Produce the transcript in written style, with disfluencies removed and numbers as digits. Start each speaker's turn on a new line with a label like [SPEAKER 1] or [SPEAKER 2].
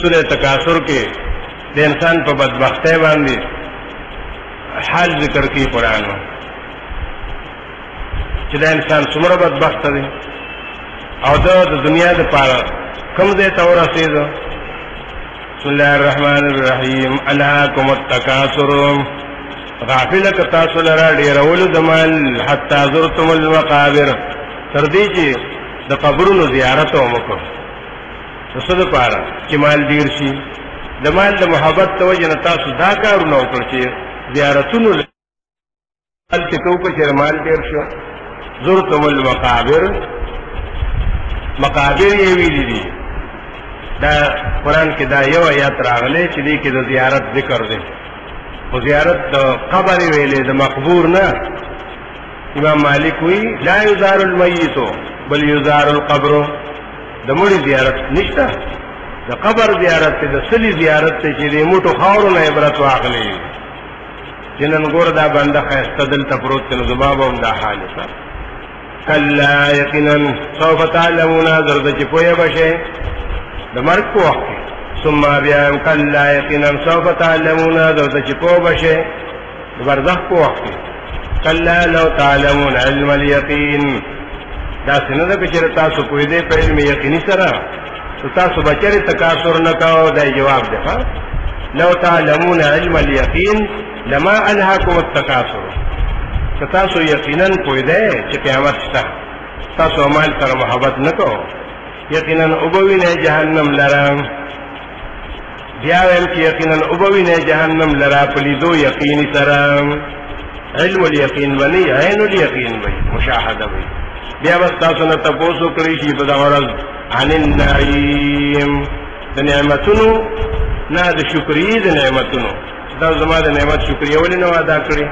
[SPEAKER 1] سورہ تکاثر کې د انسان په بدبختۍ باندې حال ذکر کوي قرآن چې دا انسان څومره بدبخت دی او دا د دنیا د پاره کوم ځای ته ورسېدو. بسم الله الرحمن الرحیم. الهاکم التکاثر غافل که تاسو لره ډېرولو د مال حتی زرتم المقابر تر دې چې د قبرونو زیارت وکړو. د څه دپاره چې مال ډېر شي. د مال د محبت د وجې نه تاسو دا کارونه وکړ چې زیارتونو هلته کوو که چېرې مال ډېر شو. زرتم المقابر مقابر یې ویلي دي. دا قرآن کې دا یو آیات راغلی چې دې کې د زیارت ذکر دی خو زیارت د قبر ویلې د مقبور نه. امام مالک وی لا یزار المیت بل یزار القبر. د مړي زیارت نشته د قبر زیارت دی. د سلی زیارت دی چې د موټو خاورو نه عبرت واخلي چې نن ګوره دا بنده ښایسته دلته پروت دی نو زما به هم دا حال وکړه. کلا یقینا سوف تعلمون زر د چې پوهه به شئ د مرګ په وخت کې. ثم بیا کلا یقینا سوف تعلمون زر د چې پوه به شئ د برزخ په وخت کې. کلا لو تعلمون علم الیقین داسې نه ده که چېرې تاسو پوهېدئ په علم یقیني سره نو تاسو به چېرې تکاثر نه کوو. دا جواب دی. لو تعلمون علم الیقین لما الهاکم التکاثر. که تاسو یقینا پوهېدئ چې قیامت شته تاسو مال سره محبت نه کوو یقینا وبوینئ جهنم لره. بیا ویم چې یقینا وبوینئ جهنم لره په لیدو یقیني سره. علم الیقین به نه عین الیقین به مشاهده به. بیا به تاسو نه تپوس وکړی شي په دغه ورځ عن النعیم د نعمتونو نه د شکرې د نعمتونو. دا زما د نعمت شکریه ولې نه ادا کړې